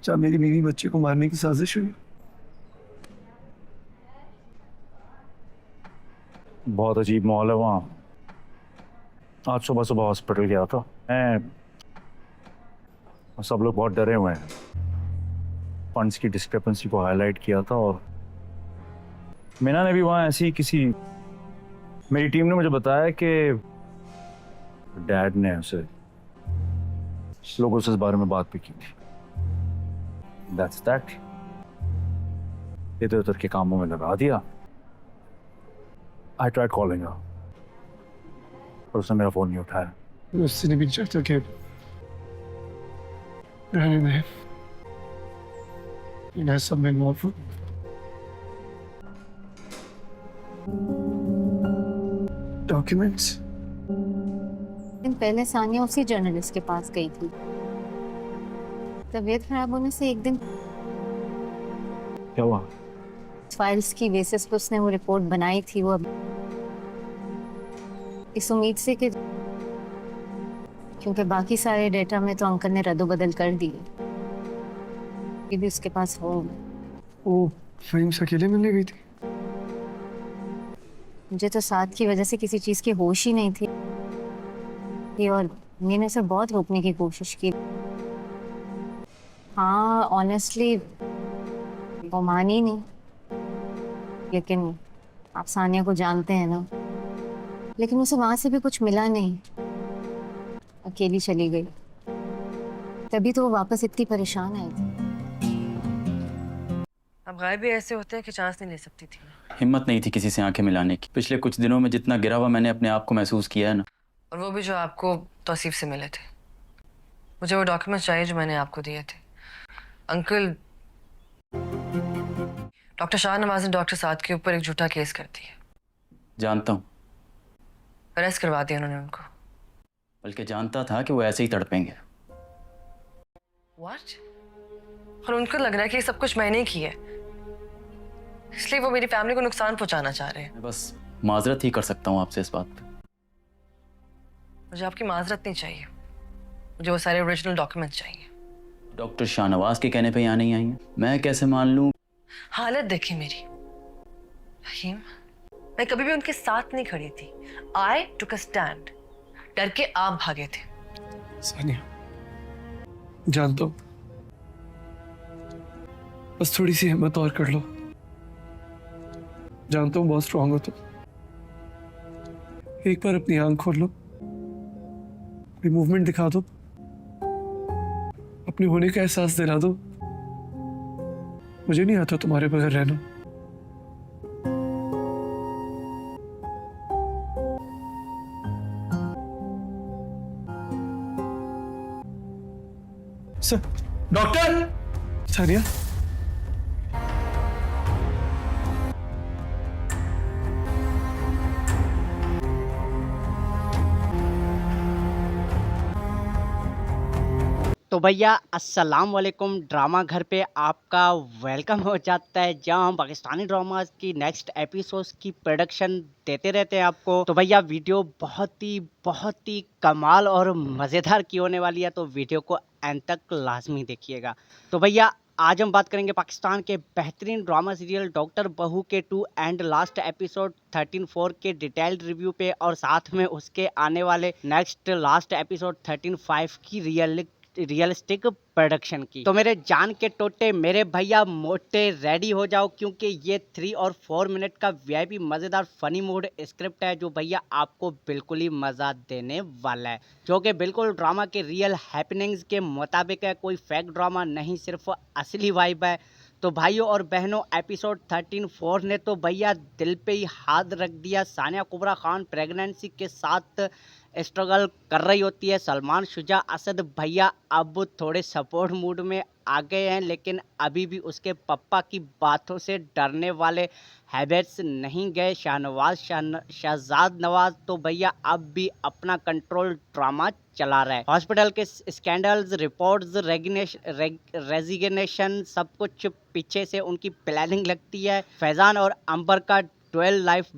क्या मेरी बीवी बच्चे को मारने की साजिश हुई? बहुत अजीब माहौल है वहाँ। आज सुबह सुबह हॉस्पिटल गया था मैं, सब लोग बहुत डरे हुए हैं। फंड्स की डिस्क्रिपेंसी को हाईलाइट किया था और मीना ने भी वहाँ ऐसी किसी, मेरी टीम ने मुझे बताया कि डैड ने उसे लोगों से इस बारे में बात भी की थी। That's that. इधर उधर के कामों में लगा दिया। आई ट्राइड कॉलिंग हर पर उसने मेरा फोन नहीं उठाया। उससे नहीं भी चाहता कि रहने दे, इन्हें सब में माफ। डॉक्यूमेंट्स दिन पहले सानिया उसी जर्नलिस्ट के पास गई थी। तबीयत खराब होने से एक दिन क्या हुआ? फाइल्स की बेसिस पे उसने वो रिपोर्ट बनाई थी। वो इस उम्मीद से कि क्योंकि बाकी सारे डेटा में तो अंकल ने रद्दोबदल कर दिए, ये भी उसके पास हो। वो फहीम से अकेले मिलने गई थी। मुझे तो साथ की वजह से किसी चीज की होश ही नहीं थी और मैंने उसे बहुत रोकने की कोशिश की। हाँ ऑनेस्टली वो मानी नहीं, लेकिन आप सानिया को जानते हैं ना, लेकिन उसे वहां से भी कुछ मिला नहीं, अकेली चली गई। तभी तो वो वापस इतनी परेशान आई थी। अब गायब भी ऐसे होते हैं कि चांस नहीं ले सकती थी। हिम्मत नहीं थी किसी से आंखें मिलाने की। पिछले कुछ दिनों में जितना गिरा हुआ मैंने अपने आप को महसूस किया है ना। और वो भी जो आपको तौसीफ से मिले थे। मुझे वो डॉक्यूमेंट्स चाहिए जो मैंने आपको दिए थे। अंकल, डॉक्टर शाहनवाज ने डॉक्टर साद के ऊपर एक झूठा केस कर दिया। जानता हूँ, अरेस्ट करवा दिया उन्होंने उनको। बल्कि जानता था कि वो ऐसे ही तड़पेंगे। What? और उनको लग रहा है कि ये सब कुछ मैंने ही किया है, इसलिए वो मेरी फैमिली को नुकसान पहुंचाना चाह रहे हैं। मैं बस माजरत ही कर सकता हूँ आपसे इस बात पे। मुझे आपकी माजरत नहीं चाहिए, मुझे वो सारे ओरिजिनल डॉक्यूमेंट्स चाहिए। डॉक्टर शाहनवाज के कहने पे यहाँ नहीं आई हैं, मैं कैसे मान लूँ? हालत देखी मेरी फहीम, मैं कभी भी उनके साथ नहीं खड़ी थी। आई टुक अ स्टैंड। डर के आप भागे थे। सानिया, जानता हूँ, बस थोड़ी सी हिम्मत और कर लो। जानता हूँ बहुत स्ट्रांग हो तुम। एक बार अपनी आंख खोल लो, कोई मूवमेंट दिखा दो, अपने होने का एहसास दिला दो। मुझे नहीं आता तुम्हारे बगैर रहना। Sir, doctor! सानिया, तो भैया अस्सलाम वालेकुम। ड्रामा घर पे आपका वेलकम हो जाता है, जहां हम पाकिस्तानी ड्रामास की नेक्स्ट एपिसोड्स की प्रोडक्शन देते रहते हैं आपको। तो भैया वीडियो बहुत ही कमाल और मज़ेदार की होने वाली है, तो वीडियो को एंड तक लाजमी देखिएगा। तो भैया आज हम बात करेंगे पाकिस्तान के बेहतरीन ड्रामा सीरियल डॉक्टर बहू के 2 एंड लास्ट एपिसोड 13-4 के डिटेल्ड रिव्यू पे, और साथ में उसके आने वाले नेक्स्ट लास्ट एपिसोड 13-5 की रियलिस्टिक प्रोडक्शन की। तो मेरे जान के टोटे मेरे भैया मोटे रेडी हो जाओ, क्योंकि ये 3 और 4 मिनट का वीआईपी मज़ेदार फनी मूड स्क्रिप्ट है, जो भैया आपको बिल्कुल ही मज़ा देने वाला है, जो कि बिल्कुल ड्रामा के रियल हैपनिंग्स के मुताबिक है। कोई फेक ड्रामा नहीं, सिर्फ असली वाइब है। तो भाइयों और बहनों, एपिसोड 13-4 ने तो भैया दिल पे ही हाथ रख दिया। सानिया कुबरा खान प्रेगनेंसी के साथ स्ट्रगल कर रही होती है। सलमान शुजा असद भैया अब थोड़े सपोर्ट मूड में आ गए हैं, लेकिन अभी भी उसके पप्पा की बातों से डरने वाले हैबिट्स नहीं गए। शहजाद नवाज तो भैया अब भी अपना कंट्रोल ड्रामा चला रहा है। हॉस्पिटल के स्कैंडल्स, रिपोर्ट्स, रेजिग्नेशन, सब कुछ पीछे से उनकी प्लानिंग लगती है। फैजान और अंबर का डुअल लाइफ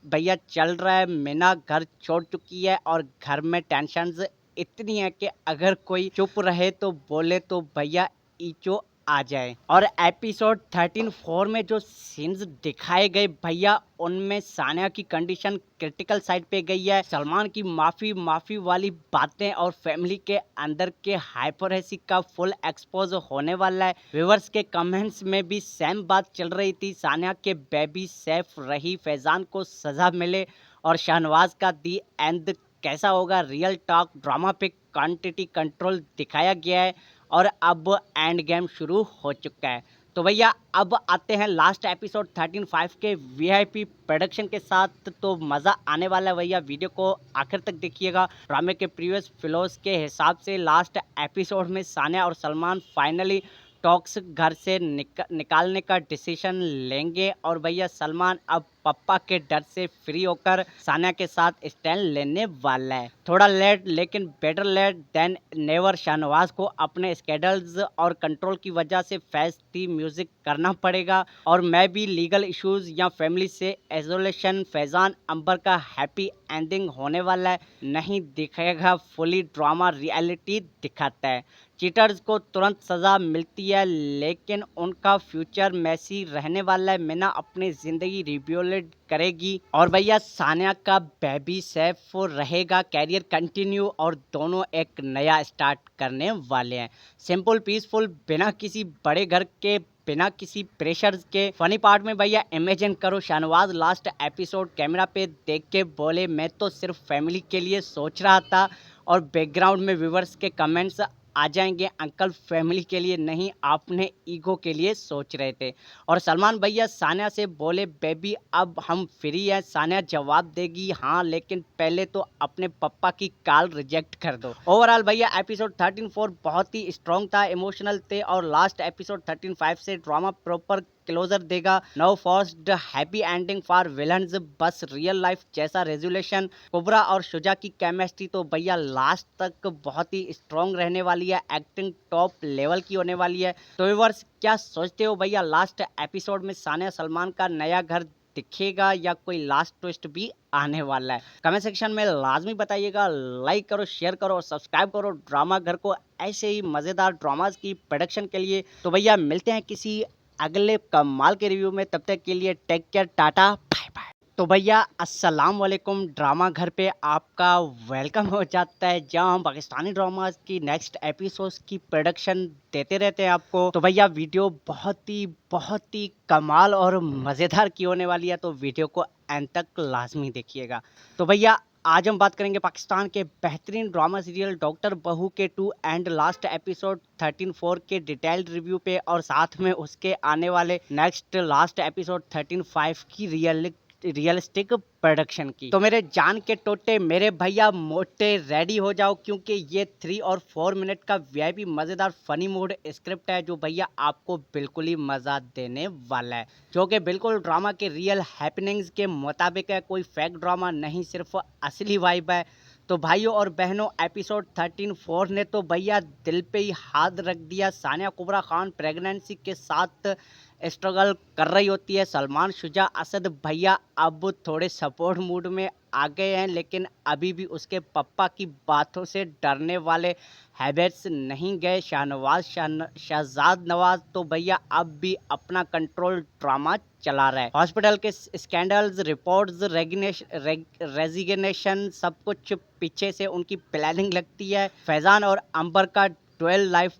भैया चल रहा है। मीना घर छोड़ चुकी है और घर में टेंशन्स इतनी है कि अगर कोई चुप रहे तो बोले तो भैया ईचो आ जाए। और एपिसोड 13-4 में जो सीन्स दिखाए गए भैया, उनमें सानिया की कंडीशन क्रिटिकल साइड पे गई है। सलमान की माफी वाली बातें और फैमिली के अंदर के हाइपरहेसी का फुल एक्सपोज होने वाला है। व्यूअर्स के कमेंट्स में भी सेम बात चल रही थी, सानिया के बेबी सेफ रही, फैजान को सजा मिले और शाहनवाज का दी एंड कैसा होगा। रियल टॉक ड्रामा पे क्वांटिटी कंट्रोल दिखाया गया है और अब एंड गेम शुरू हो चुका है। तो भैया अब आते हैं लास्ट एपिसोड 13-5 के वीआईपी प्रोडक्शन के साथ। तो मज़ा आने वाला है भैया, वीडियो को आखिर तक देखिएगा। ड्रामे के प्रीवियस फ्लोज के हिसाब से लास्ट एपिसोड में सानिया और सलमान फाइनली टॉक्स घर से निकालने का डिसीजन लेंगे और भैया सलमान अब पप्पा के डर से फ्री होकर सानिया के साथ स्टैंड लेने वाला है। थोड़ा लेट लेकिन better late than never. Shahnawaz को अपने स्केडल्स और कंट्रोल की वजह से फेस्ट थी म्यूजिक करना पड़ेगा और मैं भी लीगल इश्यूज या फैमिली से आइसोलेशन। फैजान अंबर का हैप्पी एंडिंग होने वाला है, नहीं दिखेगा फुली ड्रामा, रियलिटी दिखाता है। चीटर्स को तुरंत सज़ा मिलती है लेकिन उनका फ्यूचर मैसी रहने वाला है। मीना अपनी ज़िंदगी रिब्यूल्ड करेगी और भैया सानिया का बेबी सेफ रहेगा, कैरियर कंटिन्यू और दोनों एक नया स्टार्ट करने वाले हैं। सिंपल पीसफुल, बिना किसी बड़े घर के, बिना किसी प्रेशर्स के। फनी पार्ट में भैया इमेजिन करो, शाहनवाज लास्ट एपिसोड कैमरा पे देख के बोले मैं तो सिर्फ फैमिली के लिए सोच रहा था और बैकग्राउंड में व्यूअर्स के कमेंट्स आ जाएंगे, अंकल फैमिली के लिए नहीं, आपने ईगो के लिए सोच रहे थे। और सलमान भैया सानिया से बोले बेबी अब हम फ्री हैं। सानिया जवाब देगी हाँ, लेकिन पहले तो अपने पप्पा की कॉल रिजेक्ट कर दो। ओवरऑल भैया एपिसोड 13-4 बहुत ही स्ट्रॉन्ग था, इमोशनल थे और लास्ट एपिसोड 13-5 से ड्रामा प्रॉपर क्लोजर देगा। No forced happy ending for villains, बस रियल लाइफ जैसा रेजुलेशन। कुबरा और शुजा की केमिस्ट्री तो भैया लास्ट तक बहुत ही स्ट्रॉन्ग रहने वाली है, एक्टिंग टॉप लेवल की होने वाली है। तो व्यूअर्स क्या सोचते हो भैया, लास्ट एपिसोड में सानिया सलमान का नया घर दिखेगा या कोई लास्ट ट्विस्ट भी आने वाला है? कमेंट सेक्शन में लाजमी बताइएगा। लाइक करो, शेयर करो और सब्सक्राइब करो ड्रामा घर को ऐसे ही मज़ेदार ड्रामाज की प्रोडक्शन के लिए। तो भैया मिलते हैं किसी अगले कमाल के रिव्यू में, तब तक के लिए take care, tata bye bye. तो भैया अस्सलाम वालेकुम, ड्रामा घर पे आपका वेलकम हो जाता है, जहां हम पाकिस्तानी ड्रामाज की नेक्स्ट एपिसोड्स की प्रोडक्शन देते रहते हैं आपको। तो भैया वीडियो बहुत ही कमाल और मज़ेदार की होने वाली है, तो वीडियो को एंड तक लाजमी देखिएगा। तो भैया आज हम बात करेंगे पाकिस्तान के बेहतरीन ड्रामा सीरियल डॉक्टर बहू के 2 एंड लास्ट एपिसोड 13-4 के डिटेल्ड रिव्यू पे और साथ में उसके आने वाले नेक्स्ट लास्ट एपिसोड 13-5 की रियलिस्टिक प्रोडक्शन की। तो मेरे जान के टोटे, मेरे भैया मोटे, रेडी हो जाओ क्योंकि ये 3 और 4 मिनट का वीआईपी मज़ेदार फनी मूड स्क्रिप्ट है जो भैया आपको बिल्कुल ही मज़ा देने वाला है, जो कि बिल्कुल ड्रामा के रियल हैपनिंग्स के मुताबिक है, कोई फेक ड्रामा नहीं, सिर्फ असली वाइब है। तो भाइयों और बहनों एपिसोड 13-4 ने तो भैया दिल पे ही हाथ रख दिया। सानिया कुबरा खान प्रेगनेंसी के साथ स्ट्रगल कर रही होती है। सलमान शुजा असद भैया अब थोड़े सपोर्ट मूड में आ गए हैं, लेकिन अभी भी उसके पप्पा की बातों से डरने वाले हैबिट्स नहीं गए। शहजाद नवाज तो भैया अब भी अपना कंट्रोल ड्रामा चला रहा है। हॉस्पिटल के स्कैंडल्स, रिपोर्ट्स, रेजिग्नेशन, सब कुछ पीछे से उनकी प्लानिंग लगती है। फैजान और अंबर का 12 लाइफ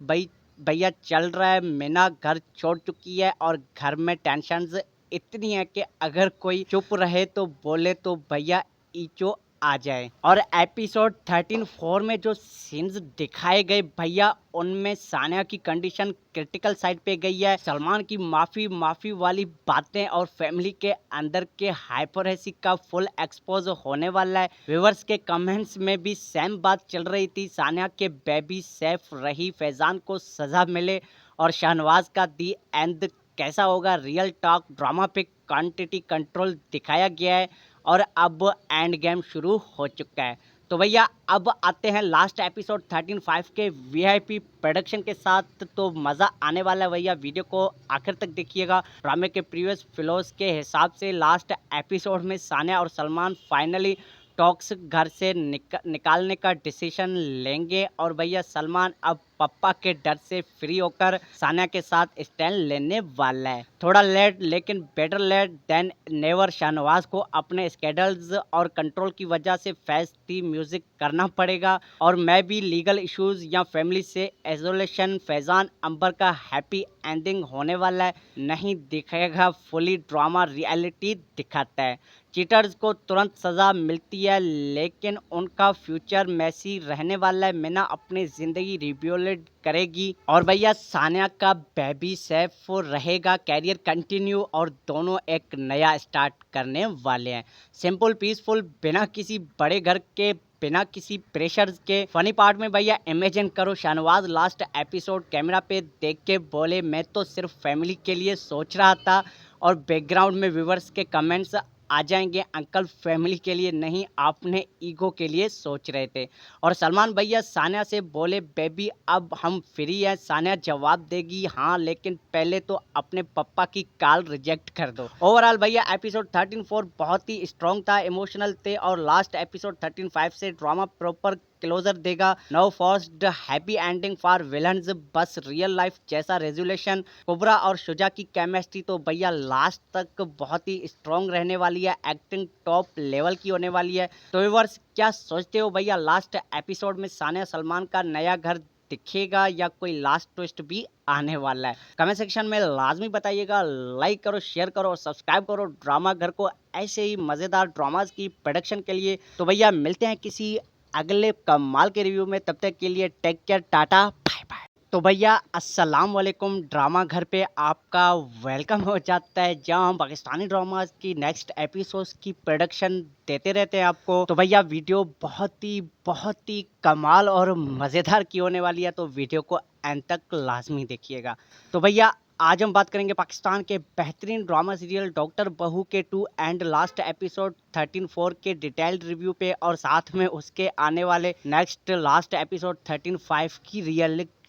भैया चल रहा है। मीना घर छोड़ चुकी है और घर में टेंशन्स इतनी है कि अगर कोई चुप रहे तो बोले तो भैया ईचो आ जाए। और एपिसोड 13-4 में जो सीन्स दिखाए गए भैया, उनमें सानिया की कंडीशन क्रिटिकल साइड पे गई है। सलमान की माफी वाली बातें और फैमिली के अंदर के हाइपरहेसी का फुल एक्सपोज होने वाला है। व्यूअर्स के कमेंट्स में भी सेम बात चल रही थी, सानिया के बेबी सेफ रही, फैजान को सजा मिले और शाहनवाज का दी एंड कैसा होगा। रियल टॉक ड्रामा पे क्वांटिटी कंट्रोल दिखाया गया है और अब एंड गेम शुरू हो चुका है। तो भैया अब आते हैं लास्ट एपिसोड 13-5 के वीआईपी प्रोडक्शन के साथ। तो मज़ा आने वाला है भैया, वीडियो को आखिर तक देखिएगा। ड्रामे के प्रीवियस फ्लोज के हिसाब से लास्ट एपिसोड में सानिया और सलमान फाइनली टॉक्स घर से निकालने का डिसीजन लेंगे और भैया सलमान अब पप्पा के डर से फ्री होकर सानिया के साथ स्टैंड लेने वाला है। थोड़ा लेट लेकिन better late than never. Shahnawaz को अपने स्केड्यूल्स और कंट्रोल की वजह से फेस्ट दी म्यूजिक करना पड़ेगा और मैं भी लीगल इश्यूज या फैमिली से आइसोलेशन। फैजान अंबर का हैप्पी एंडिंग होने वाला है, नहीं दिखेगा फुली ड्रामा, रियलिटी दिखाता है। चीटर्स को तुरंत सज़ा मिलती है लेकिन उनका फ्यूचर मैसी रहने वाला है। मीना अपनी ज़िंदगी रिबिल्ड करेगी और भैया सानिया का बेबी सेफ रहेगा, कैरियर कंटिन्यू और दोनों एक नया स्टार्ट करने वाले हैं। सिंपल पीसफुल, बिना किसी बड़े घर के, बिना किसी प्रेशर के। फनी पार्ट में भैया इमेजिन करो शाहनवाज लास्ट एपिसोड कैमरा पे देख के बोले मैं तो सिर्फ फैमिली के लिए सोच रहा था और बैकग्राउंड में व्यूवर्स के कमेंट्स आ जाएंगे अंकल फैमिली के लिए नहीं, आपने ईगो के लिए सोच रहे थे। और सलमान भैया सानिया से बोले बेबी अब हम फ्री हैं। सानिया जवाब देगी हाँ लेकिन पहले तो अपने पप्पा की कॉल रिजेक्ट कर दो। ओवरऑल भैया एपिसोड 13-4 बहुत ही स्ट्रॉन्ग था, इमोशनल थे और लास्ट एपिसोड 13-5 से ड्रामा प्रॉपर क्लोजर देगा। No first happy ending for villains, बस रियल लाइफ जैसा रेजोल्यूशन। कुबरा और शुजा की केमिस्ट्री तो भैया लास्ट तक बहुत ही स्ट्रॉन्ग रहने वाली है, एक्टिंग टॉप लेवल की होने वाली है। तो व्यूअर्स क्या सोचते हो भैया, लास्ट एपिसोड में सानिया सलमान का नया घर दिखेगा या कोई लास्ट ट्विस्ट भी आने वाला है? कमेंट सेक्शन में लाजमी बताइएगा। लाइक करो, शेयर करो और सब्सक्राइब करो ड्रामा घर को ऐसे ही मज़ेदार ड्रामाज की प्रोडक्शन के लिए। तो भैया मिलते हैं किसी अगले कमाल के रिव्यू में, तब तक के लिए take care, tata bye bye. तो भैया अस्सलाम वालेकुम, ड्रामा घर पे आपका वेलकम हो जाता है जहां हम पाकिस्तानी ड्रामाज की नेक्स्ट एपिसोड्स की प्रोडक्शन देते रहते हैं आपको। तो भैया वीडियो बहुत ही कमाल और मज़ेदार की होने वाली है, तो वीडियो को एंड तक लाजमी देखिएगा। तो भैया आज हम बात करेंगे पाकिस्तान के बेहतरीन ड्रामा सीरियल डॉक्टर बहू के 2 एंड लास्ट एपिसोड 13-4 के डिटेल्ड रिव्यू पे और साथ में उसके आने वाले नेक्स्ट लास्ट एपिसोड 13-5 की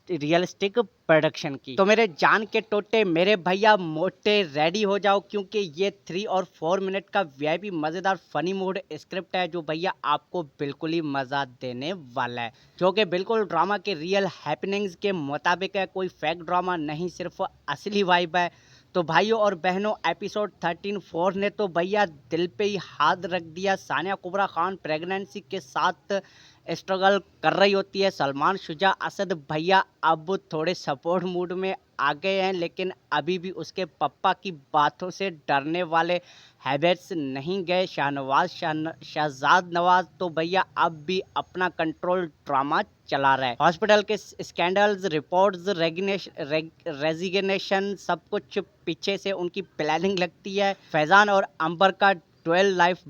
रियलिस्टिक प्रोडक्शन की। तो मेरे जान के टोटे मेरे भैया मोटे रेडी हो जाओ क्योंकि ये 3 और 4 मिनट का वीआईपी मज़ेदार फनी मूड स्क्रिप्ट है जो भैया आपको बिल्कुल ही मज़ा देने वाला है, जो कि बिल्कुल ड्रामा के रियल हैपनिंग्स के मुताबिक है, कोई फेक ड्रामा नहीं, सिर्फ असली वाइब है। तो भाइयों और बहनों एपिसोड 13-4 ने तो भैया दिल पे ही हाथ रख दिया। सानिया कुबरा खान प्रेगनेंसी के साथ स्ट्रगल कर रही होती है। सलमान शुजा असद भैया अब थोड़े सपोर्ट मूड में आ गए हैं लेकिन अभी भी उसके पप्पा की बातों से डरने वाले हैबिट्स नहीं गए। शहजाद नवाज तो भैया अब भी अपना कंट्रोल ड्रामा चला रहा है। हॉस्पिटल के स्कैंडल्स, रिपोर्ट्स, रेजिग्नेशन सब कुछ पीछे से उनकी प्लानिंग लगती है। फैजान और अंबर का डुअल लाइफ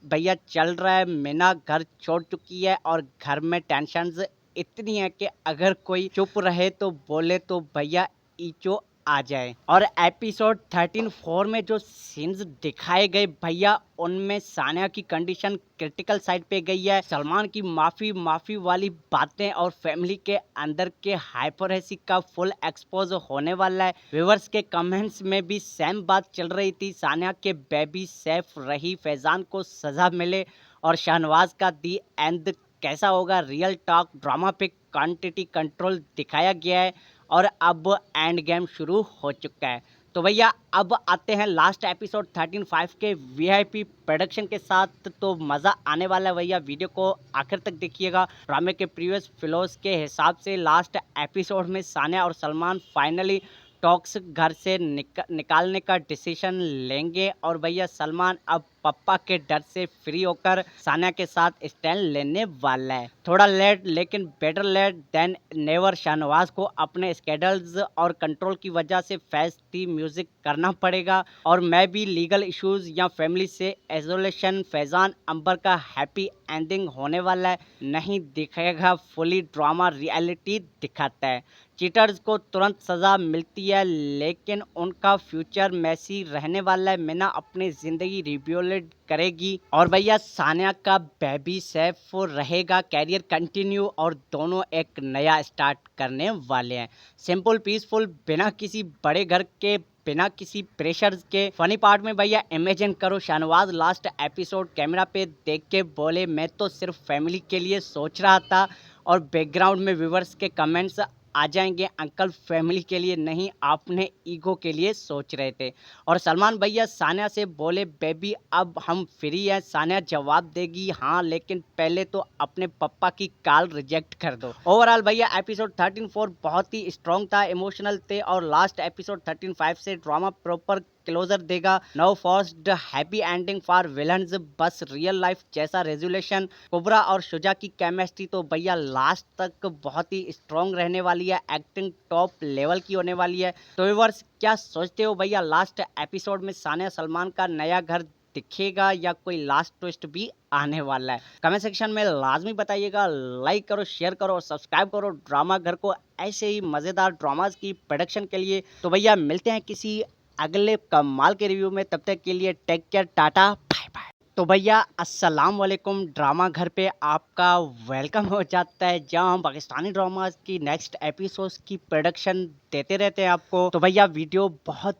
भैया चल रहा है। मीना घर छोड़ चुकी है और घर में टेंशन्स इतनी है कि अगर कोई चुप रहे तो बोले तो भैया ईचो आ जाए। और एपिसोड 13-4 में जो सीन्स दिखाए गए भैया उनमें सानिया की कंडीशन क्रिटिकल साइड पे गई है। सलमान की माफी वाली बातें और फैमिली के अंदर के हाइपरएसी का फुल एक्सपोज होने वाला है। व्यूअर्स के कमेंट्स में भी सेम बात चल रही थी, सानिया के बेबी सेफ रही, फैजान को सजा मिले और शाहनवाज का दी एंड कैसा होगा। रियल टॉक ड्रामा पे क्वांटिटी कंट्रोल दिखाया गया है और अब एंड गेम शुरू हो चुका है। तो भैया अब आते हैं लास्ट एपिसोड 13-5 के वीआईपी प्रोडक्शन के साथ, तो मज़ा आने वाला है भैया, वीडियो को आखिर तक देखिएगा। ड्रामे के प्रीवियस फ्लोज के हिसाब से लास्ट एपिसोड में सानिया और सलमान फाइनली टॉक्स घर से निकालने का डिसीजन लेंगे और भैया सलमान अब पप्पा के डर से फ्री होकर सानिया के साथ स्टैंड लेने वाला है। थोड़ा लेट लेकिन better late than never. Shahnawaz को अपने स्केड्यूल्स और कंट्रोल की वजह से फेस्ट दी म्यूजिक करना पड़ेगा और मैं भी लीगल इश्यूज या फैमिली से आइसोलेशन। फैजान अंबर का हैप्पी एंडिंग होने वाला है, नहीं दिखेगा फुली ड्रामा, रियलिटी दिखाता है। चीटर्स को तुरंत सज़ा मिलती है लेकिन उनका फ्यूचर मैसी रहने वाला है। मीना अपनी ज़िंदगी रिबिल्ड करेगी और भैया सानिया का बेबी सेफ रहेगा, कैरियर कंटिन्यू और दोनों एक नया स्टार्ट करने वाले हैं। सिंपल पीसफुल, बिना किसी बड़े घर के, बिना किसी प्रेशर के। फनी पार्ट में भैया इमेजिन करो शाहनवाज लास्ट एपिसोड कैमरा पे देख के बोले मैं तो सिर्फ फैमिली के लिए सोच रहा था और बैकग्राउंड में व्यूवर्स के कमेंट्स आ जाएंगे अंकल फैमिली के लिए नहीं आपने ईगो के लिए सोच रहे थे। और सलमान भैया सानिया से बोले बेबी अब हम फ्री हैं। सानिया जवाब देगी हाँ लेकिन पहले तो अपने पप्पा की कॉल रिजेक्ट कर दो। ओवरऑल भैया एपिसोड 13-4 बहुत ही स्ट्रॉन्ग था, इमोशनल थे और लास्ट एपिसोड 13-5 से ड्रामा प्रॉपर क्लोजर देगा। No forced happy ending for villains, बस रियल लाइफ जैसा रेजोल्यूशन। कुबरा और शुजा की केमिस्ट्री तो भैया लास्ट तक बहुत ही स्ट्रॉन्ग रहने वाली है, एक्टिंग टॉप लेवल की होने वाली है। तो व्यूअर्स क्या सोचते हो भैया, लास्ट एपिसोड में सानिया सलमान का नया घर दिखेगा या कोई लास्ट ट्विस्ट भी आने वाला है? कमेंट सेक्शन में लाजमी बताइएगा। लाइक करो, शेयर करो और सब्सक्राइब करो ड्रामा घर को ऐसे ही मजेदार ड्रामास की प्रोडक्शन के लिए। तो भैया मिलते हैं किसी अगले कमाल के रिव्यू में, तब तक के लिए take care, tata bye bye. तो भैया अस्सलाम वालेकुम, ड्रामा घर पे आपका वेलकम हो जाता है, जहां हम पाकिस्तानी ड्रामास की नेक्स्ट एपिसोड्स की प्रोडक्शन देते रहते हैं आपको। तो भैया वीडियो बहुत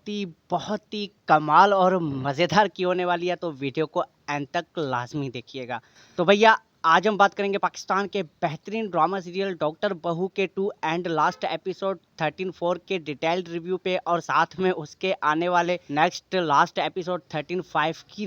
ही कमाल और मज़ेदार की होने वाली है, तो वीडियो को एंड तक लाजमी देखिएगा। तो भैया आज हम बात करेंगे पाकिस्तान के बेहतरीन ड्रामा सीरियल डॉक्टर बहू के 2 एंड लास्ट एपिसोड 13-4 के डिटेल्ड रिव्यू पे, और साथ में उसके आने वाले नेक्स्ट लास्ट एपिसोड 13-5 की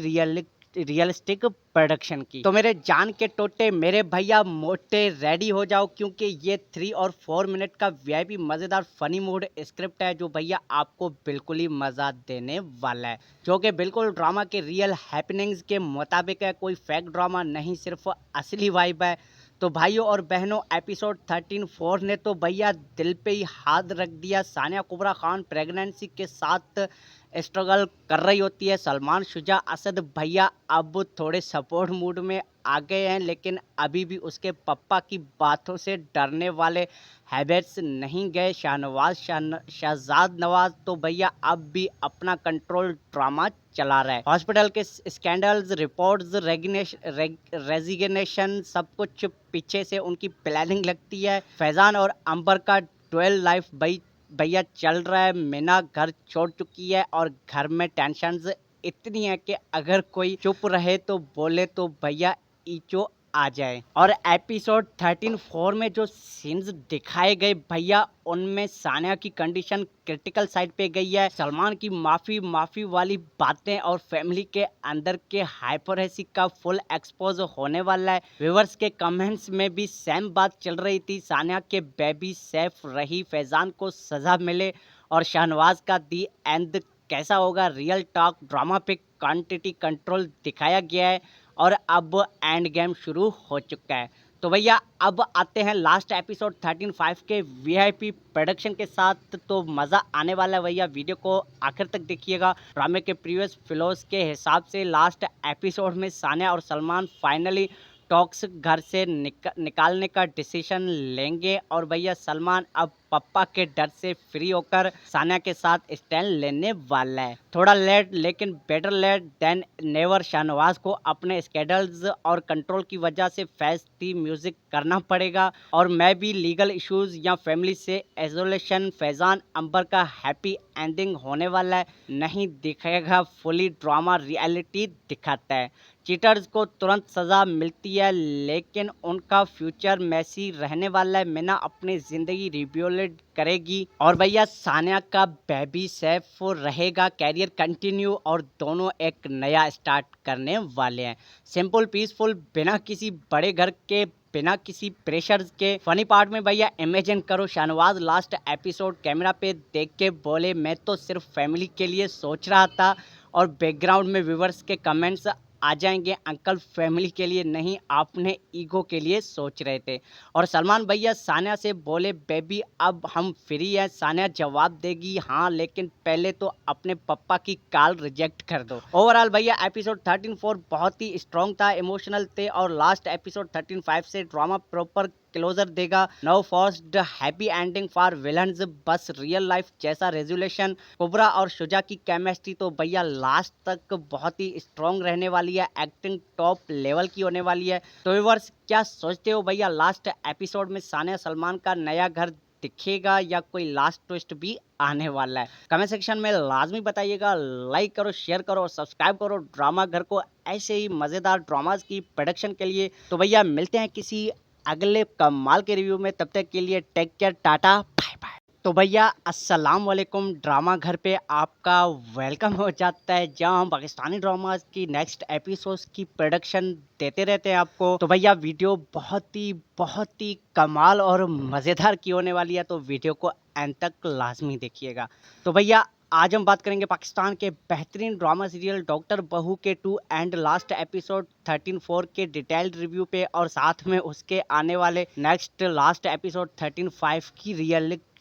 रियलिस्टिक प्रोडक्शन की। तो मेरे जान के टोटे मेरे भैया मोटे रेडी हो जाओ, क्योंकि ये 3 और 4 मिनट का वीआईपी मज़ेदार फनी मूड स्क्रिप्ट है जो भैया आपको बिल्कुल ही मज़ा देने वाला है, जो कि बिल्कुल ड्रामा के रियल हैपनिंग्स के मुताबिक है, कोई फेक ड्रामा नहीं, सिर्फ असली वाइब है। तो भाइयों और बहनों एपिसोड 13-4 ने तो भैया दिल पे ही हाथ रख दिया। सानिया कुबरा खान प्रेगनेंसी के साथ स्ट्रगल कर रही होती है। सलमान शुजा असद भैया अब थोड़े सपोर्ट मूड में आ गए हैं, लेकिन अभी भी उसके पप्पा की बातों से डरने वाले हैबिट्स नहीं गए। शहजाद नवाज तो भैया अब भी अपना कंट्रोल ड्रामा चला रहा है। हॉस्पिटल के स्कैंडल्स, रिपोर्ट्स, रेजिग्नेशन सब कुछ पीछे से उनकी प्लानिंग लगती है। फैजान और अंबर का 12 लाइफ भैया चल रहा है। मीना घर छोड़ चुकी है और घर में टेंशन्स इतनी है कि अगर कोई चुप रहे तो बोले तो भैया ईचो आ जाए। और एपिसोड 13-4 में जो सीन्स दिखाए गए भैया, उनमें सानिया की कंडीशन क्रिटिकल साइड पे गई है। सलमान की माफी वाली बातें और फैमिली के अंदर के हाइपरएसी का फुल एक्सपोज होने वाला है। व्यूअर्स के कमेंट्स में भी सेम बात चल रही थी, सानिया के बेबी सेफ रही, फैजान को सजा मिले और शाहनवाज का दी एंड कैसा होगा। रियल टॉक ड्रामा पे क्वांटिटी कंट्रोल दिखाया गया है और अब एंड गेम शुरू हो चुका है। तो भैया अब आते हैं लास्ट एपिसोड 13-5 के वीआईपी प्रोडक्शन के साथ, तो मज़ा आने वाला है भैया, वीडियो को आखिर तक देखिएगा। ड्रामे के प्रीवियस फ्लोज के हिसाब से लास्ट एपिसोड में सानिया और सलमान फाइनली टॉक्स घर से निकालने का डिसीजन लेंगे और भैया सलमान अब पप्पा के डर से फ्री होकर सानिया के साथ स्टैंड लेने वाला है। थोड़ा लेट लेकिन better late than never. Shahnawaz को अपने स्केडल्स और कंट्रोल की वजह से फेस्ट दी म्यूजिक करना पड़ेगा और मैं भी लीगल इश्यूज या फैमिली से आइसोलेशन। फैजान अंबर का हैप्पी एंडिंग होने वाला है, नहीं दिखेगा, फुली ड्रामा रियलिटी दिखाता है। चीटर्स को तुरंत सज़ा मिलती है लेकिन उनका फ्यूचर मैसी रहने वाला है। मीना अपनी ज़िंदगी रिब्यूल्ड करेगी और भैया सानिया का बेबी सेफ रहेगा, कैरियर कंटिन्यू और दोनों एक नया स्टार्ट करने वाले हैं। सिंपल पीसफुल, बिना किसी बड़े घर के, बिना किसी प्रेशर्स के। फनी पार्ट में भैया इमेजिन करो शाहनवाज लास्ट एपिसोड कैमरा पे देख के बोले मैं तो सिर्फ फैमिली के लिए सोच रहा था, और बैकग्राउंड में व्यूवर्स के कमेंट्स आ जाएंगे अंकल फैमिली के लिए नहीं आपने ईगो के लिए सोच रहे थे। और सलमान भैया सानिया से बोले बेबी अब हम फ्री हैं। सानिया जवाब देगी हाँ लेकिन पहले तो अपने पप्पा की कॉल रिजेक्ट कर दो। ओवरऑल भैया एपिसोड 13-4 बहुत ही स्ट्रॉन्ग था, इमोशनल थे और लास्ट एपिसोड 13-5 से ड्रामा प्रॉपर क्लोजर देगा। No forced happy ending for villains, बस रियल लाइफ जैसा रेजोल्यूशन। कुबरा और शुजा की केमिस्ट्री तो भैया लास्ट तक बहुत ही स्ट्रॉन्ग रहने वाली है, एक्टिंग टॉप लेवल की होने वाली है। तो व्यूअर्स क्या सोचते हो भैया, लास्ट एपिसोड में सानिया सलमान का नया घर दिखेगा या कोई लास्ट ट्विस्ट भी आने वाला है? कमेंट सेक्शन में लाजमी बताइएगा। लाइक करो, शेयर करो और सब्सक्राइब करो ड्रामा घर को ऐसे ही मज़ेदार ड्रामास की प्रोडक्शन के लिए। तो भैया मिलते हैं किसी अगले कमाल के रिव्यू में। तब तक के लिए take care, tata, bye bye. तो भैया अस्सलाम वालेकुम, ड्रामा घर पे आपका वेलकम हो जाता है, जहां हम पाकिस्तानी ड्रामास की नेक्स्ट एपिसोड्स की प्रोडक्शन देते रहते हैं आपको। तो भैया वीडियो बहुत ही कमाल और मज़ेदार की होने वाली है, तो वीडियो को एंड तक लाजमी देखिएगा। तो भैया आज हम बात करेंगे पाकिस्तान के बेहतरीन ड्रामा सीरियल डॉक्टर बहू के 2 एंड लास्ट एपिसोड 13-4 के डिटेल्ड रिव्यू पे, और साथ में उसके आने वाले नेक्स्ट लास्ट एपिसोड 13-5 की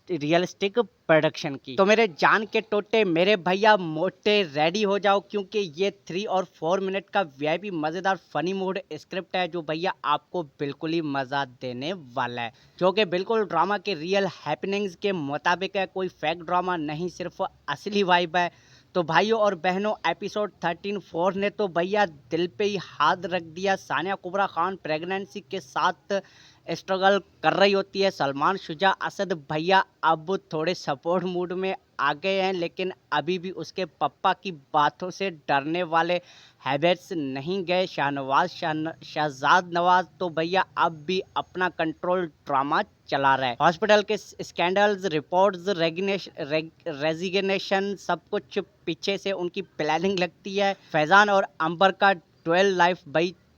रियलिस्टिक प्रोडक्शन की। तो मेरे जान के टोटे, मेरे भैया मोटे, रेडी हो जाओ, क्योंकि ये 3 और 4 मिनट का वीआईपी मज़ेदार फनी मूड स्क्रिप्ट है, जो भैया आपको बिल्कुल ही मज़ा देने वाला है, जो कि बिल्कुल ड्रामा के रियल हैपनिंग्स के मुताबिक है। कोई फेक ड्रामा नहीं, सिर्फ असली वाइब है। तो भाइयों और बहनों, एपिसोड 13-4 ने तो भैया दिल पे ही हाथ रख दिया। सानिया कुबरा खान प्रेगनेंसी के साथ स्ट्रगल कर रही होती है। सलमान शुजा असद भैया अब थोड़े सपोर्ट मूड में आ गए हैं, लेकिन अभी भी उसके पप्पा की बातों से डरने वाले हैबिट्स नहीं गए। शहजाद नवाज तो भैया अब भी अपना कंट्रोल ड्रामा चला रहा है। हॉस्पिटल के स्कैंडल्स, रिपोर्ट्स, रेजिग्नेशन, सब कुछ पीछे से उनकी प्लानिंग लगती है। फैजान और अंबर का 12 लाइफ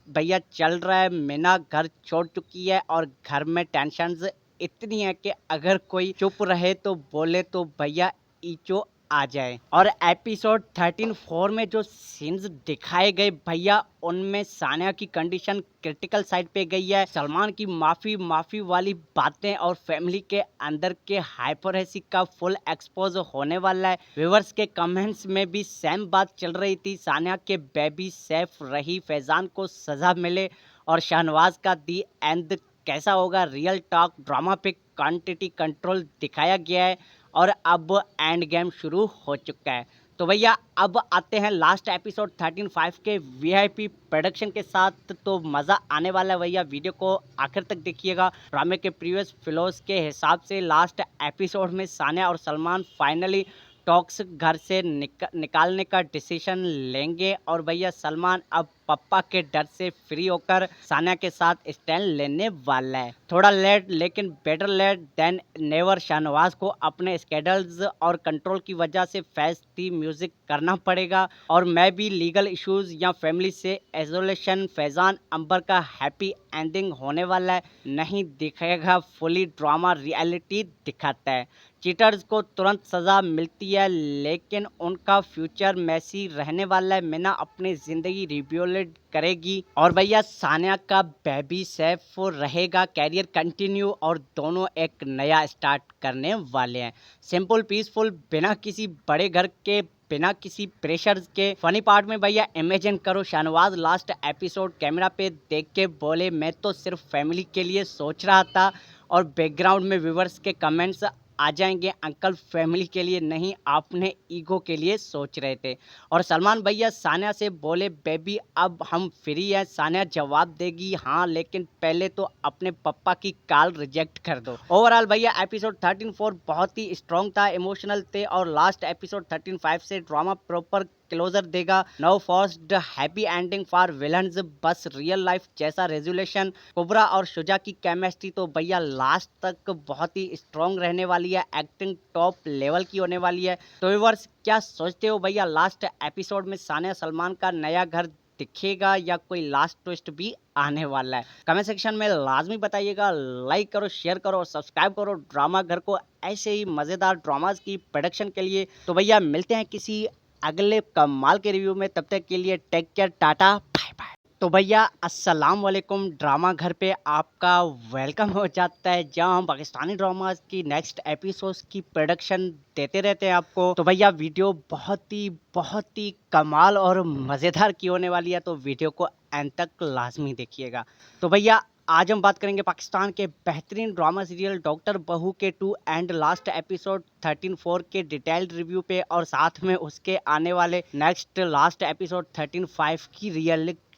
भैया चल रहा है। मीना घर छोड़ चुकी है और घर में टेंशन्स इतनी है कि अगर कोई चुप रहे तो बोले तो भैया ईचो आ जाए। और एपिसोड 13-4 में जो सीन्स दिखाए गए भैया, उनमें सानिया की कंडीशन क्रिटिकल साइड पे गई है। सलमान की माफी वाली बातें और फैमिली के अंदर के हाइपरएसी का फुल एक्सपोज होने वाला है। व्यूअर्स के कमेंट्स में भी सेम बात चल रही थी, सानिया के बेबी सेफ रही, फैजान को सजा मिले, और शाहनवाज का दी एंड कैसा होगा। रियल टॉक ड्रामा पे क्वांटिटी कंट्रोल दिखाया गया है, और अब एंड गेम शुरू हो चुका है। तो भैया अब आते हैं लास्ट एपिसोड 13-5 के वीआईपी प्रोडक्शन के साथ। तो मज़ा आने वाला है भैया, वीडियो को आखिर तक देखिएगा। ड्रामे के प्रीवियस फ्लोज के हिसाब से लास्ट एपिसोड में सानिया और सलमान फाइनली टॉक्स घर से निकालने का डिसीजन लेंगे, और भैया सलमान अब पप्पा के डर से फ्री होकर सानिया के साथ स्टैंड लेने वाला है। थोड़ा लेट लेकिन better late than never. Shahnawaz को अपने स्केडल्स और कंट्रोल की वजह से फेस्ट दी म्यूजिक करना पड़ेगा, और मैं भी लीगल इश्यूज या फैमिली से आइसोलेशन। फैजान अंबर का हैप्पी एंडिंग होने वाला है, नहीं दिखेगा, फुली ड्रामा रियलिटी दिखाता है। चीटर्स को तुरंत सज़ा मिलती है, लेकिन उनका फ्यूचर मैसी रहने वाला है। मीना अपनी ज़िंदगी रिब्यूल्ड करेगी, और भैया सानिया का बेबी सेफ रहेगा, कैरियर कंटिन्यू, और दोनों एक नया स्टार्ट करने वाले हैं। सिंपल पीसफुल, बिना किसी बड़े घर के, बिना किसी प्रेशर्स के। फनी पार्ट में भैया इमेजिन करो, शाहनवाज लास्ट एपिसोड कैमरा पे देख के बोले, मैं तो सिर्फ फैमिली के लिए सोच रहा था, और बैकग्राउंड में व्यूअर्स के कमेंट्स आ जाएंगे, अंकल फैमिली के लिए नहीं, आपने ईगो के लिए सोच रहे थे। और सलमान भैया सानिया से बोले, बेबी अब हम फ्री हैं। सानिया जवाब देगी, हाँ लेकिन पहले तो अपने पप्पा की कॉल रिजेक्ट कर दो। ओवरऑल भैया एपिसोड 13-4 बहुत ही स्ट्रॉन्ग था, इमोशनल थे, और लास्ट एपिसोड 13-5 से ड्रामा प्रॉपर क्लोजर देगा। No first happy ending for villains, बस रियल लाइफ जैसा रेजुलेशन। कुबरा और शुजा की केमिस्ट्री तो भैया लास्ट तक बहुत ही स्ट्रॉन्ग रहने वाली है, एक्टिंग टॉप लेवल की होने वाली है। तो व्यूअर्स क्या सोचते हो भैया, लास्ट एपिसोड में सानिया सलमान का नया घर दिखेगा या कोई लास्ट ट्विस्ट भी आने वाला है? कमेंट सेक्शन में लाजमी बताइएगा। लाइक करो, शेयर करो और सब्सक्राइब करो ड्रामा घर को ऐसे ही मज़ेदार ड्रामाज की प्रोडक्शन के लिए। तो भैया मिलते हैं किसी अगले कमाल के रिव्यू में, तब तक के लिए take care, tata, bye bye. तो भैया अस्सलाम वालेकुम, ड्रामा घर पे आपका वेलकम हो जाता है, जहां हम पाकिस्तानी ड्रामास की नेक्स्ट एपिसोड्स की प्रोडक्शन देते रहते हैं आपको। तो भैया वीडियो बहुत ही कमाल और मज़ेदार की होने वाली है, तो वीडियो को एंड तक लाजमी देखिएगा। तो भैया आज हम बात करेंगे पाकिस्तान के बेहतरीन ड्रामा सीरियल डॉक्टर बहू के 2 एंड लास्ट एपिसोड 13-4 के डिटेल्ड रिव्यू पे, और साथ में उसके आने वाले नेक्स्ट लास्ट एपिसोड 13-5 की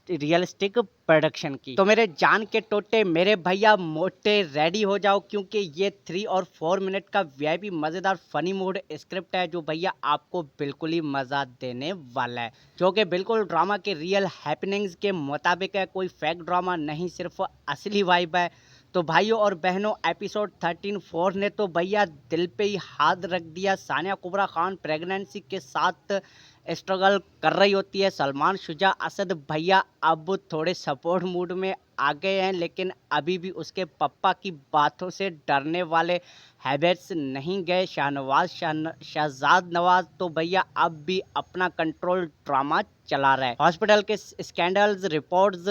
रियलिस्टिक प्रोडक्शन की। तो मेरे जान के टोटे, मेरे भैया मोटे, रेडी हो जाओ, क्योंकि ये 3 और 4 मिनट का वीआईपी मज़ेदार फनी मूड स्क्रिप्ट है, जो भैया आपको बिल्कुल ही मज़ा देने वाला है, जो कि बिल्कुल ड्रामा के रियल हैपनिंग्स के मुताबिक है। कोई फेक ड्रामा नहीं, सिर्फ असली वाइब है। तो भाइयों और बहनों, एपिसोड 13-4 ने तो भैया दिल पे ही हाथ रख दिया। सानिया कुबरा खान प्रेगनेंसी के साथ स्ट्रगल कर रही होती है। सलमान शुजा असद भैया अब थोड़े सपोर्ट मूड में आ गए हैं, लेकिन अभी भी उसके पप्पा की बातों से डरने वाले हैबिट्स नहीं गए। शहजाद नवाज तो भैया अब भी अपना कंट्रोल ड्रामा चला रहा है। हॉस्पिटल के स्कैंडल्स, रिपोर्ट्स,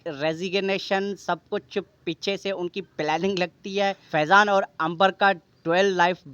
रेजिग्नेशन सब कुछ पीछे से उनकी प्लानिंग लगती है। फैजान और अंबर का डुअल लाइफ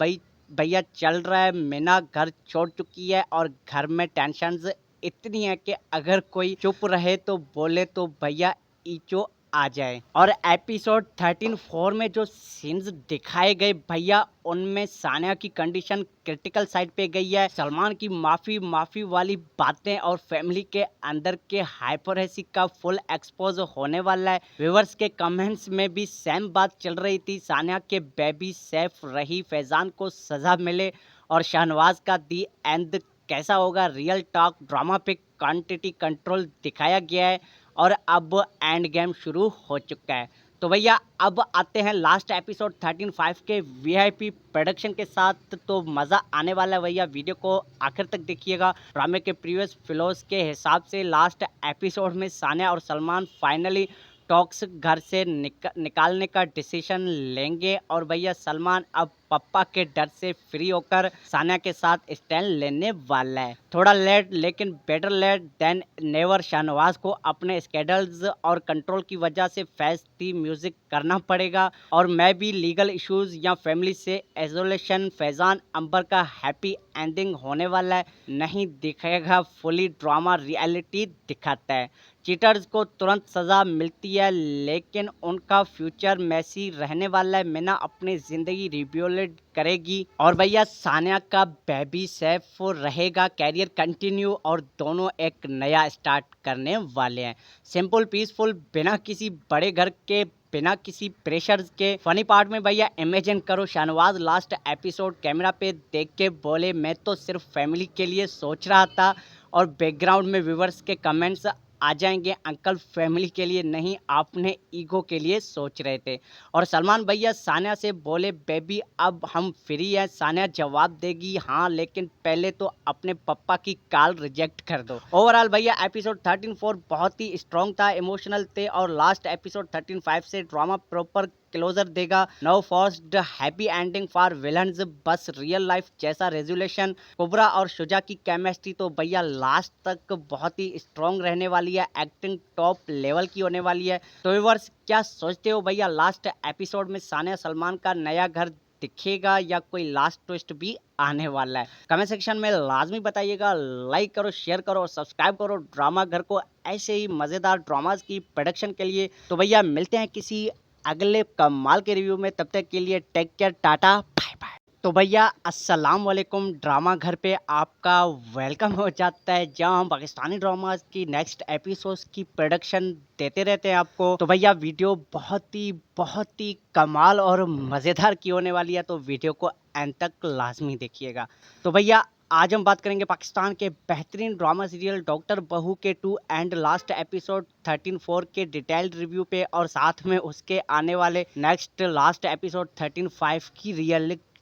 भैया चल रहा है। मीना घर छोड़ चुकी है और घर में टेंशन्स इतनी है कि अगर कोई चुप रहे तो बोले तो भैया ईचो आ जाए। और एपिसोड 13-4 में जो सीन्स दिखाए गए भैया, उनमें सानिया की कंडीशन क्रिटिकल साइड पे गई है। सलमान की माफी वाली बातें और फैमिली के अंदर के हाइपरएसी का फुल एक्सपोज होने वाला है। व्यूअर्स के कमेंट्स में भी सेम बात चल रही थी। सानिया के बेबी सेफ रही, फैजान को सजा मिले और शाहनवाज का दी एंड कैसा होगा। रियल टॉक ड्रामा पे क्वांटिटी कंट्रोल दिखाया गया है और अब एंड गेम शुरू हो चुका है। तो भैया अब आते हैं लास्ट एपिसोड 13-5 के वीआईपी प्रोडक्शन के साथ। तो मज़ा आने वाला है भैया, वीडियो को आखिर तक देखिएगा। ड्रामे के प्रीवियस फ्लोज के हिसाब से लास्ट एपिसोड में सानिया और सलमान फाइनली टॉक्स घर से निकालने का डिसीजन लेंगे और भैया सलमान अब पप्पा के डर से फ्री होकर सानिया के साथ स्टैंड लेने वाला है। थोड़ा लेट लेकिन better late than never. Shahnawaz को अपने स्केडल्स और कंट्रोल की वजह से फेस्ट दी म्यूजिक करना पड़ेगा और मैं भी लीगल इश्यूज या फैमिली से आइसोलेशन। फैजान अंबर का हैप्पी एंडिंग होने वाला है, नहीं दिखेगा फुली ड्रामा, रियलिटी दिखाता है। चीटर्स को तुरंत सजा मिलती है लेकिन उनका फ्यूचर मैसी रहने वाला है। मीना अपनी जिंदगी रिब्यूल्ड करेगी और भैया सानिया का बेबी सेफ रहेगा। कैरियर कंटिन्यू और दोनों एक नया स्टार्ट करने वाले हैं। सिंपल पीसफुल, बिना किसी बड़े घर के, बिना किसी प्रेशर के। फनी पार्ट में भैया इमेजिन करो शाहनवाज लास्ट एपिसोड कैमरा पे देख के बोले मैं तो सिर्फ फैमिली के लिए सोच रहा था और बैकग्राउंड में व्यूअर्स के कमेंट्स आ जाएंगे अंकल फैमिली के लिए नहीं, आपने ईगो के लिए सोच रहे थे। और सलमान भैया सानिया से बोले बेबी अब हम फ्री हैं। सानिया जवाब देगी हाँ, लेकिन पहले तो अपने पप्पा की कॉल रिजेक्ट कर दो। ओवरऑल भैया एपिसोड 13-4 बहुत ही स्ट्रॉन्ग था, इमोशनल थे और लास्ट एपिसोड 13-5 से ड्रामा प्रॉपर क्लोजर देगा। No first happy ending for villains, बस रियल लाइफ जैसा रेजुलेशन। कुबरा और शुजा की केमिस्ट्री तो भैया लास्ट तक बहुत ही स्ट्रॉन्ग रहने वाली है, एक्टिंग टॉप लेवल की होने वाली है। तो व्यूअर्स क्या सोचते हो भैया, लास्ट एपिसोड में सानिया सलमान का नया घर दिखेगा या कोई लास्ट ट्विस्ट भी आने वाला है? कमेंट सेक्शन में लाजमी बताइएगा। लाइक करो, शेयर करो और सब्सक्राइब करो ड्रामा घर को ऐसे ही मज़ेदार ड्रामाज की प्रोडक्शन के लिए। तो भैया मिलते हैं किसी अगले कमाल के रिव्यू में, तब तक के लिए take care, tata bye bye. तो भैया अस्सलाम वालेकुम, ड्रामा घर पे आपका वेलकम हो जाता है, जहां हम पाकिस्तानी ड्रामास की नेक्स्ट एपिसोड्स की प्रोडक्शन देते रहते हैं आपको। तो भैया वीडियो बहुत ही कमाल और मज़ेदार की होने वाली है, तो वीडियो को एंड तक लाजमी देखिएगा। तो भैया आज हम बात करेंगे पाकिस्तान के बेहतरीन ड्रामा सीरियल डॉक्टर बहू के 2 एंड लास्ट एपिसोड 13-4 के डिटेल्ड रिव्यू पे और साथ में उसके आने वाले नेक्स्ट लास्ट एपिसोड 13-5 की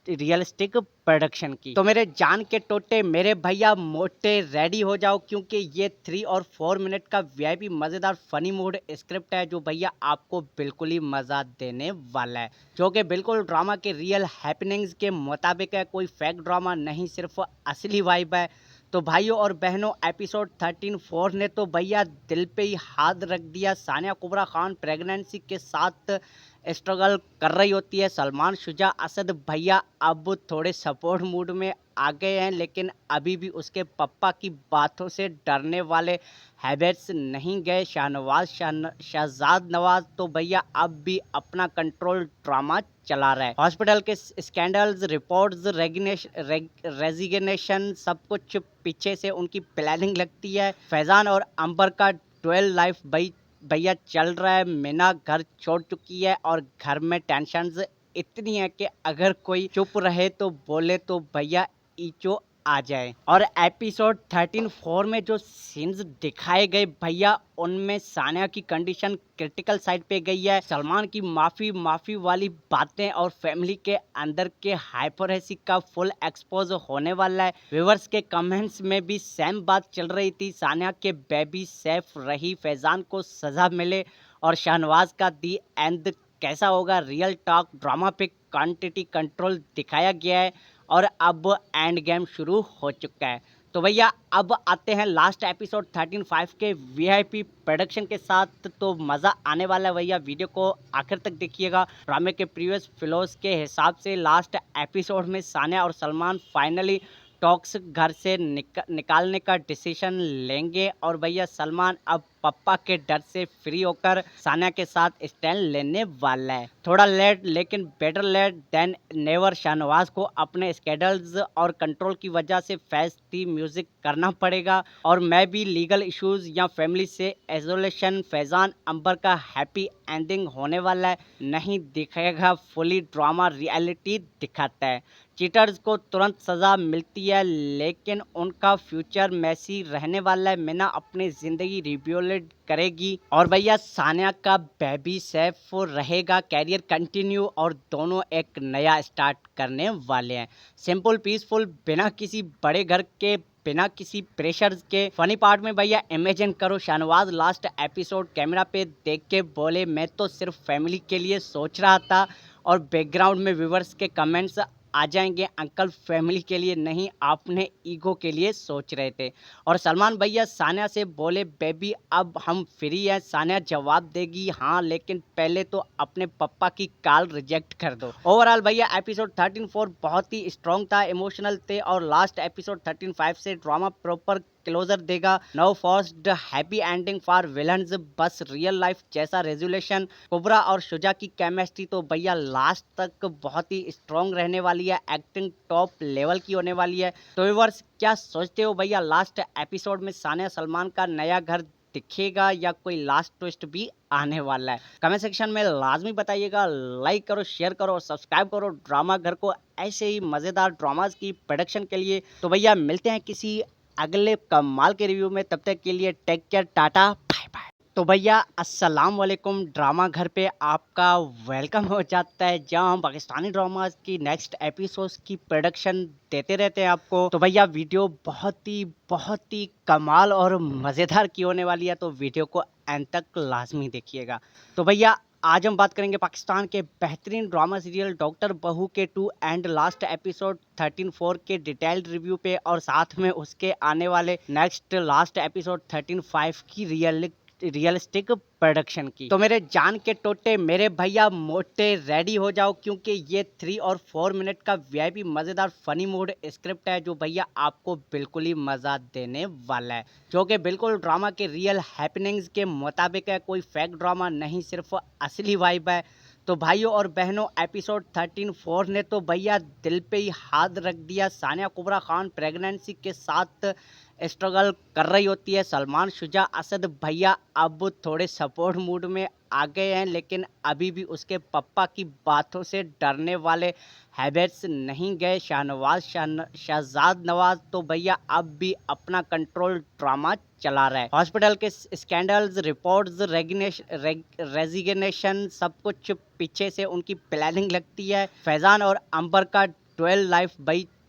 रियलिस्टिक प्रोडक्शन की। तो मेरे जान के टोटे, मेरे भैया मोटे, रेडी हो जाओ क्योंकि ये 3 और 4 मिनट का वीआईपी मज़ेदार फनी मूड स्क्रिप्ट है जो भैया आपको बिल्कुल ही मज़ा देने वाला है, जो कि बिल्कुल ड्रामा के रियल हैपनिंग्स के मुताबिक है। कोई फेक ड्रामा नहीं, सिर्फ असली वाइब है। तो भाइयों और बहनों एपिसोड 13-4 ने तो भैया दिल पे ही हाथ रख दिया। सानिया कुबरा खान प्रेगनेंसी के साथ स्ट्रगल कर रही होती है। सलमान शुजा असद भैया अब थोड़े सपोर्ट मूड में आ गए हैं, लेकिन अभी भी उसके पप्पा की बातों से डरने वाले हैबिट्स नहीं गए। शहजाद नवाज तो भैया अब भी अपना कंट्रोल ड्रामा चला रहा है। हॉस्पिटल के स्कैंडल्स, रिपोर्ट्स, रेजिग्नेशन सब कुछ पीछे से उनकी प्लानिंग लगती है। फैजान और अंबर का डुअल लाइफ भैया चल रहा है। मीना घर छोड़ चुकी है और घर में टेंशन्स इतनी है कि अगर कोई चुप रहे तो बोले तो भैया ईचो आ जाए। और एपिसोड 13-4 में जो सीन्स दिखाए गए भैया, उनमें सानिया की कंडीशन क्रिटिकल साइड पे गई है। सलमान की माफी वाली बातें और फैमिली के अंदर के हाइपरएसी का फुल एक्सपोज होने वाला है। व्यूअर्स के कमेंट्स में भी सेम बात चल रही थी, सानिया के बेबी सेफ रही, फैजान को सजा मिले और शाहनवाज का दी एंड कैसा होगा। रियल टॉक ड्रामा पे क्वांटिटी कंट्रोल दिखाया गया है और अब एंड गेम शुरू हो चुका है। तो भैया अब आते हैं लास्ट एपिसोड 13-5 के वीआईपी प्रोडक्शन के साथ। तो मज़ा आने वाला है भैया, वीडियो को आखिर तक देखिएगा। ड्रामे के प्रीवियस फ्लोज के हिसाब से लास्ट एपिसोड में सानिया और सलमान फाइनली टॉक्स घर से निकालने का डिसीजन लेंगे और भैया सलमान अब पप्पा के डर से फ्री होकर सानिया के साथ स्टैंड लेने वाला है। थोड़ा लेट लेकिन better late than never. Shahnawaz को अपने स्केड्यूल्स और कंट्रोल की वजह से फेस्टी म्यूजिक करना पड़ेगा और मैं भी लीगल इश्यूज या फैमिली से आइसोलेशन। फैजान अंबर का हैप्पी एंडिंग होने वाला है, नहीं दिखेगा फुली ड्रामा, रियलिटी दिखाता है। चीटर्स को तुरंत सज़ा मिलती है लेकिन उनका फ्यूचर मैसी रहने वाला है। मीना अपनी ज़िंदगी रिब्यूल्ड करेगी और भैया सानिया का बेबी सेफ रहेगा, कैरियर कंटिन्यू और दोनों एक नया स्टार्ट करने वाले हैं। सिंपल पीसफुल, बिना किसी बड़े घर के, बिना किसी प्रेशर के। फनी पार्ट में भैया इमेजिन करो, शाहनवाज लास्ट एपिसोड कैमरा पे देख के बोले मैं तो सिर्फ फैमिली के लिए सोच रहा था और बैकग्राउंड में व्यूअर्स के कमेंट्स आ जाएंगे, अंकल फैमिली के लिए नहीं, आपने ईगो के लिए सोच रहे थे। और सलमान भैया सानिया से बोले बेबी अब हम फ्री हैं। सानिया जवाब देगी हाँ, लेकिन पहले तो अपने पप्पा की कॉल रिजेक्ट कर दो। ओवरऑल भैया एपिसोड 13-4 बहुत ही स्ट्रॉन्ग था, इमोशनल थे और लास्ट एपिसोड 13-5 से ड्रामा प्रॉपर क्लोजर देगा। No first happy ending for villains, बस रियल लाइफ जैसा रेजुलेशन। कुबरा और शुजा की केमिस्ट्री तो भैया लास्ट तक बहुत ही स्ट्रॉन्ग रहने वाली है, एक्टिंग टॉप लेवल की होने वाली है। तो व्यूअर्स क्या सोचते हो भैया, लास्ट एपिसोड में सानिया सलमान का नया घर दिखेगा या कोई लास्ट ट्विस्ट भी आने वाला है? कमेंट सेक्शन में लाजमी बताइएगा। लाइक करो, शेयर करो और सब्सक्राइब करो ड्रामा घर को ऐसे ही मज़ेदार ड्रामाज की प्रोडक्शन के लिए। तो भैया मिलते हैं किसी अगले कमाल के रिव्यू में, तब तक के लिए take care, tata bye bye. तो भैया अस्सलाम वालेकुम, ड्रामा घर पे आपका वेलकम हो जाता है, जहां हम पाकिस्तानी ड्रामाज की नेक्स्ट एपिसोड्स की प्रोडक्शन देते रहते हैं आपको। तो भैया वीडियो बहुत ही कमाल और मज़ेदार की होने वाली है, तो वीडियो को एंड तक लाजमी देखिएगा। तो भैया आज हम बात करेंगे पाकिस्तान के बेहतरीन ड्रामा सीरियल डॉक्टर बहू के 2 एंड लास्ट एपिसोड 13-4 के डिटेल्ड रिव्यू पे और साथ में उसके आने वाले नेक्स्ट लास्ट एपिसोड 13-5 की रियलिस्टिक प्रोडक्शन की। तो मेरे जान के टोटे, मेरे भैया मोटे, रेडी हो जाओ क्योंकि ये 3 और 4 मिनट का वीआईपी मज़ेदार फनी मूड स्क्रिप्ट है जो भैया आपको बिल्कुल ही मज़ा देने वाला है, जो कि बिल्कुल ड्रामा के रियल हैपनिंग्स के मुताबिक है, कोई फेक ड्रामा नहीं, सिर्फ असली वाइब है। तो भाइयों और बहनों एपिसोड 13-4 ने तो भैया दिल पे ही हाथ रख दिया। सानिया कुबरा खान प्रेगनेंसी के साथ स्ट्रगल कर रही होती है। सलमान शुजा असद भैया अब थोड़े सपोर्ट मूड में आ गए हैं, लेकिन अभी भी उसके पप्पा की बातों से डरने वाले हैबिट्स नहीं गए। शहजाद नवाज तो भैया अब भी अपना कंट्रोल ड्रामा चला रहा है। हॉस्पिटल के स्कैंडल्स, रिपोर्ट्स, रेजिग्नेशन, सब कुछ पीछे से उनकी प्लानिंग लगती है। फैजान और अंबर का डुअल लाइफ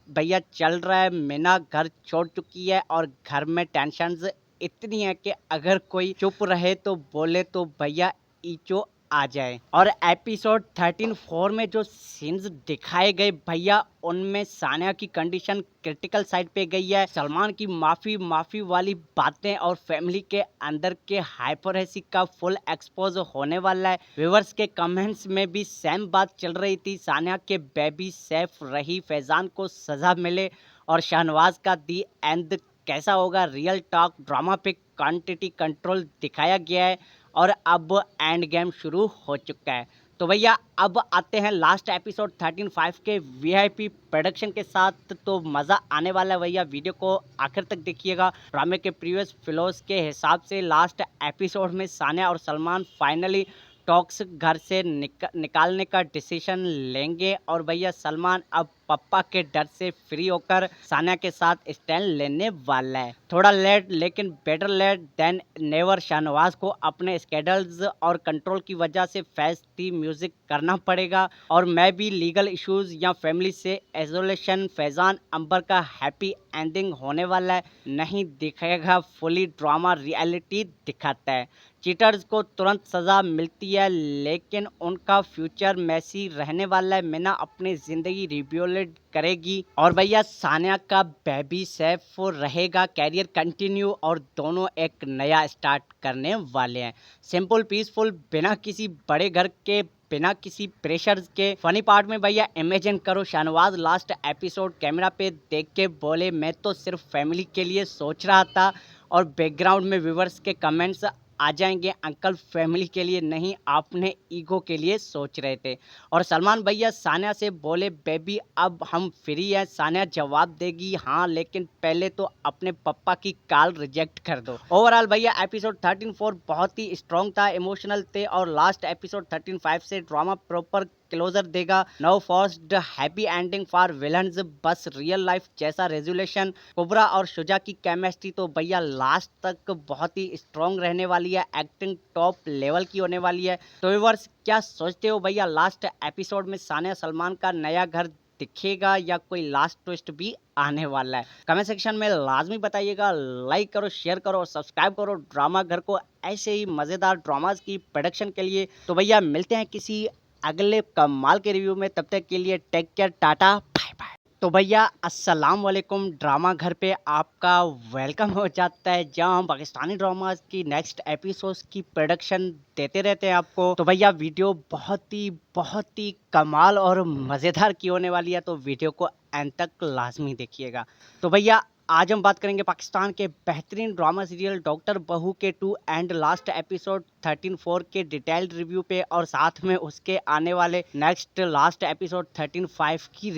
भैया चल रहा है। मीना घर छोड़ चुकी है और घर में टेंशन्स इतनी है कि अगर कोई चुप रहे तो बोले तो भैया ईचो आ जाए। और एपिसोड 13-4 में जो सीन्स दिखाए गए भैया, उनमें सानिया की कंडीशन क्रिटिकल साइड पे गई है। सलमान की माफी वाली बातें और फैमिली के अंदर के हाइपरएसी का फुल एक्सपोज होने वाला है। व्यूअर्स के कमेंट्स में भी सेम बात चल रही थी, सानिया के बेबी सेफ रही, फैजान को सजा मिले और शाहनवाज का दी एंड कैसा होगा। रियल टॉक ड्रामा पे क्वांटिटी कंट्रोल दिखाया गया है और अब एंड गेम शुरू हो चुका है। तो भैया अब आते हैं लास्ट एपिसोड 13-5 के वीआईपी प्रोडक्शन के साथ। तो मज़ा आने वाला है भैया, वीडियो को आखिर तक देखिएगा। ड्रामे के प्रीवियस फ्लोज के हिसाब से लास्ट एपिसोड में सानिया और सलमान फाइनली टॉक्स घर से निकालने का डिसीजन लेंगे और भैया सलमान अब पप्पा के डर से फ्री होकर सानिया के साथ स्टैंड लेने वाला है। थोड़ा लेट लेकिन better late than never. Shahnawaz को अपने स्केडल्स और कंट्रोल की वजह से फेस्ट म्यूजिक करना पड़ेगा और मैं भी लीगल इश्यूज या फैमिली से आइसोलेशन। फैजान अंबर का हैप्पी एंडिंग होने वाला है, नहीं दिखेगा फुली ड्रामा, रियलिटी दिखाता है। चीटर्स को तुरंत सजा मिलती है लेकिन उनका फ्यूचर मैसी रहने वाला है। मीना अपनी जिंदगी रिबिल्ड करेगी और भैया सानिया का बेबी सेफ रहेगा, कैरियर कंटिन्यू और दोनों एक नया स्टार्ट करने वाले हैं। सिंपल पीसफुल, बिना किसी बड़े घर के, बिना किसी प्रेशर के। फनी पार्ट में भैया इमेजिन करो शाहनवाज लास्ट एपिसोड कैमरा पे देख के बोले मैं तो सिर्फ फैमिली के लिए सोच रहा था और बैकग्राउंड में व्यूवर्स के कमेंट्स आ जाएंगे अंकल फैमिली के लिए नहीं, आपने ईगो के लिए सोच रहे थे। और सलमान भैया सानिया से बोले बेबी अब हम फ्री हैं। सानिया जवाब देगी हाँ लेकिन पहले तो अपने पप्पा की कॉल रिजेक्ट कर दो। ओवरऑल भैया एपिसोड 13-4 बहुत ही स्ट्रॉन्ग था, इमोशनल थे और लास्ट एपिसोड 13-5 से ड्रामा प्रॉपर क्लोजर देगा। No first happy ending for villains, बस रियल लाइफ जैसा रेजुलेशन। कुबरा और शुजा की केमिस्ट्री तो भैया लास्ट तक बहुत ही स्ट्रॉन्ग रहने वाली है, एक्टिंग टॉप लेवल की होने वाली है। तो व्यूअर्स क्या सोचते हो भैया, लास्ट एपिसोड में सानिया सलमान का नया घर दिखेगा या कोई लास्ट ट्विस्ट भी आने वाला है? कमेंट सेक्शन में लाजमी बताइएगा। लाइक करो, शेयर करो और सब्सक्राइब करो ड्रामा घर को ऐसे ही मज़ेदार ड्रामाज की प्रोडक्शन के लिए। तो भैया मिलते हैं किसी अगले कमाल के रिव्यू में, तब तक के लिए take care, tata bye bye. तो भैया अस्सलाम वालेकुम, ड्रामा घर पे आपका वेलकम हो जाता है जहां हम पाकिस्तानी ड्रामास की नेक्स्ट एपिसोड्स की प्रोडक्शन देते रहते हैं आपको। तो भैया वीडियो बहुत ही कमाल और मज़ेदार की होने वाली है, तो वीडियो को एंड तक लाजमी देखिएगा। तो भैया आज हम बात करेंगे पाकिस्तान के बेहतरीन ड्रामा सीरियल डॉक्टर बहू के 2 एंड लास्ट एपिसोड 13-4 के डिटेल्ड रिव्यू पे और साथ में उसके आने वाले नेक्स्ट लास्ट एपिसोड 13-5 की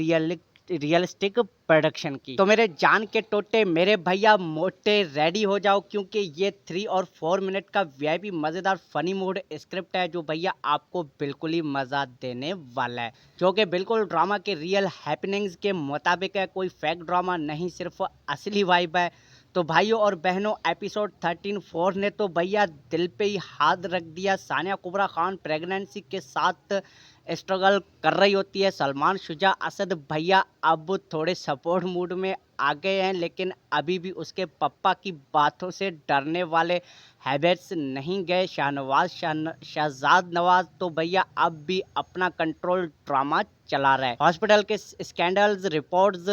रियलिस्टिक प्रोडक्शन की। तो मेरे जान के टोटे मेरे भैया मोटे रेडी हो जाओ क्योंकि ये 3 और 4 मिनट का वीआईपी मज़ेदार फनी मूड स्क्रिप्ट है जो भैया आपको बिल्कुल ही मज़ा देने वाला है, जो कि बिल्कुल ड्रामा के रियल हैपनिंग्स के मुताबिक है, कोई फेक ड्रामा नहीं, सिर्फ असली वाइब है। तो भाइयों और बहनों एपिसोड 13-4 ने तो भैया दिल पे ही हाथ रख दिया। सानिया कुबरा खान प्रेगनेंसी के साथ स्ट्रगल कर रही होती है। सलमान शुजा असद भैया अब थोड़े सपोर्ट मूड में आ गए हैं लेकिन अभी भी उसके पप्पा की बातों से डरने वाले हैबिट्स नहीं गए। शहजाद नवाज तो भैया अब भी अपना कंट्रोल ड्रामा चला रहा है। हॉस्पिटल के स्कैंडल्स, रिपोर्ट्स,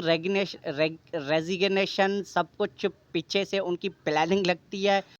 रेजिग्नेशन सब कुछ पीछे से उनकी प्लानिंग लगती है।